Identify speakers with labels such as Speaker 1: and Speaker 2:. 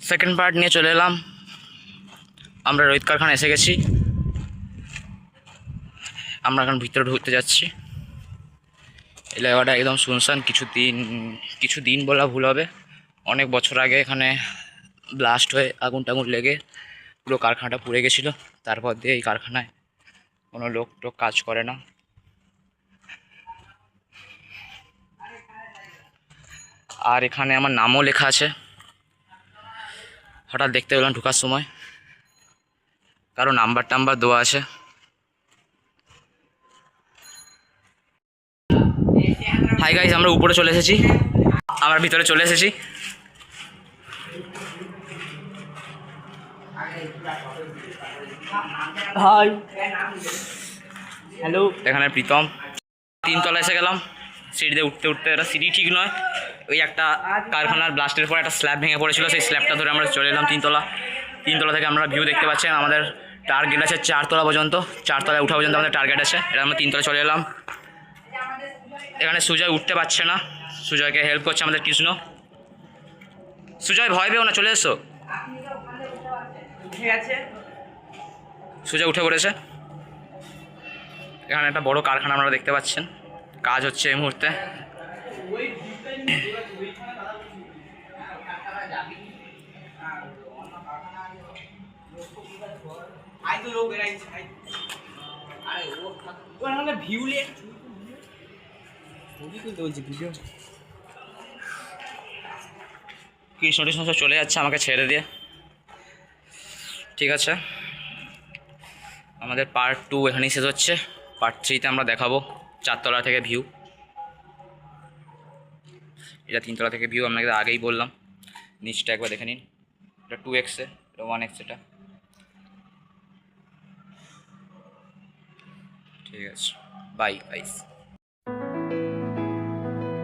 Speaker 1: Second part নিয়ে চলে এলাম। আমরা রোহিত কারখানা এসে গেছি। আমরা এখন ভিতরে ঢুকতে যাচ্ছি। এই জায়গাটা একদম শুনশান। কিছু দিন বলা ভুল হবে, অনেক বছর আগে এখানে ব্লাস্ট হয়ে আগুন টাগুন লেগে পুরো কারখানাটা পুড়ে গেছিলো। তারপর দিয়ে এই কারখানায় কোনো লোক টোক কাজ করে না। আর এখানে আমার নামও লেখা আছে। হঠাৎ দেখতে পেলাম ঢোকার সময়, কারো নাম্বার টাম্বার দেওয়া আছে। হাই গাইস, আমরা উপরে চলে এসেছি, আমরা ভিতরে চলে এসেছি। Hi, hello. এখানে প্রীতম। 3 তলা এসে গেলাম। সিঁড়িতে উঠতে উঠতে, এটা সিঁড়ি ঠিক নয়, ওই একটা কারখানার ব্লাস্টের পর একটা স্ল্যাব ভেঙে পড়েছিল, সেই স্ল্যাবটা ধরে আমরা চলে এলাম 3 তলা। 3 তলা থেকে আমরা ভিউ দেখতে পাচ্ছেন। আমাদের টার্গেট আছে 4 তলা পর্যন্ত, 4 তলায় উঠা পর্যন্ত আমাদের টার্গেট আছে। এটা আমরা 3 তলা চলে এলাম। এখানে সুজয় উঠতে পারছে না, সুজয়কে হেল্প করছে আমাদের কৃষ্ণ। সুজয় ভয় পেও না, চলে এসো। ঠিক আছে, সুজয় উঠে পড়েছে। এখানে একটা বড় কারখানা আপনারা দেখতে পাচ্ছেন, কাজ হচ্ছে এই মুহূর্তে। কৃষ্ণ টিষ্ণ সব চলে যাচ্ছে আমাকে ছেড়ে দিয়ে। ঠিক আছে, আমাদের পার্ট 2 এখানেই শেষ হচ্ছে। পার্ট 3-তে আমরা দেখাবো 4 তলা থেকে ভিউ। এটা 3 তলা থেকে ভিউ, আপনাকে আগেই বললাম। নিচটা একবার দেখে নিন, এটা 2x, এটা 1x। এটা ঠিক আছে, বাই গাইস।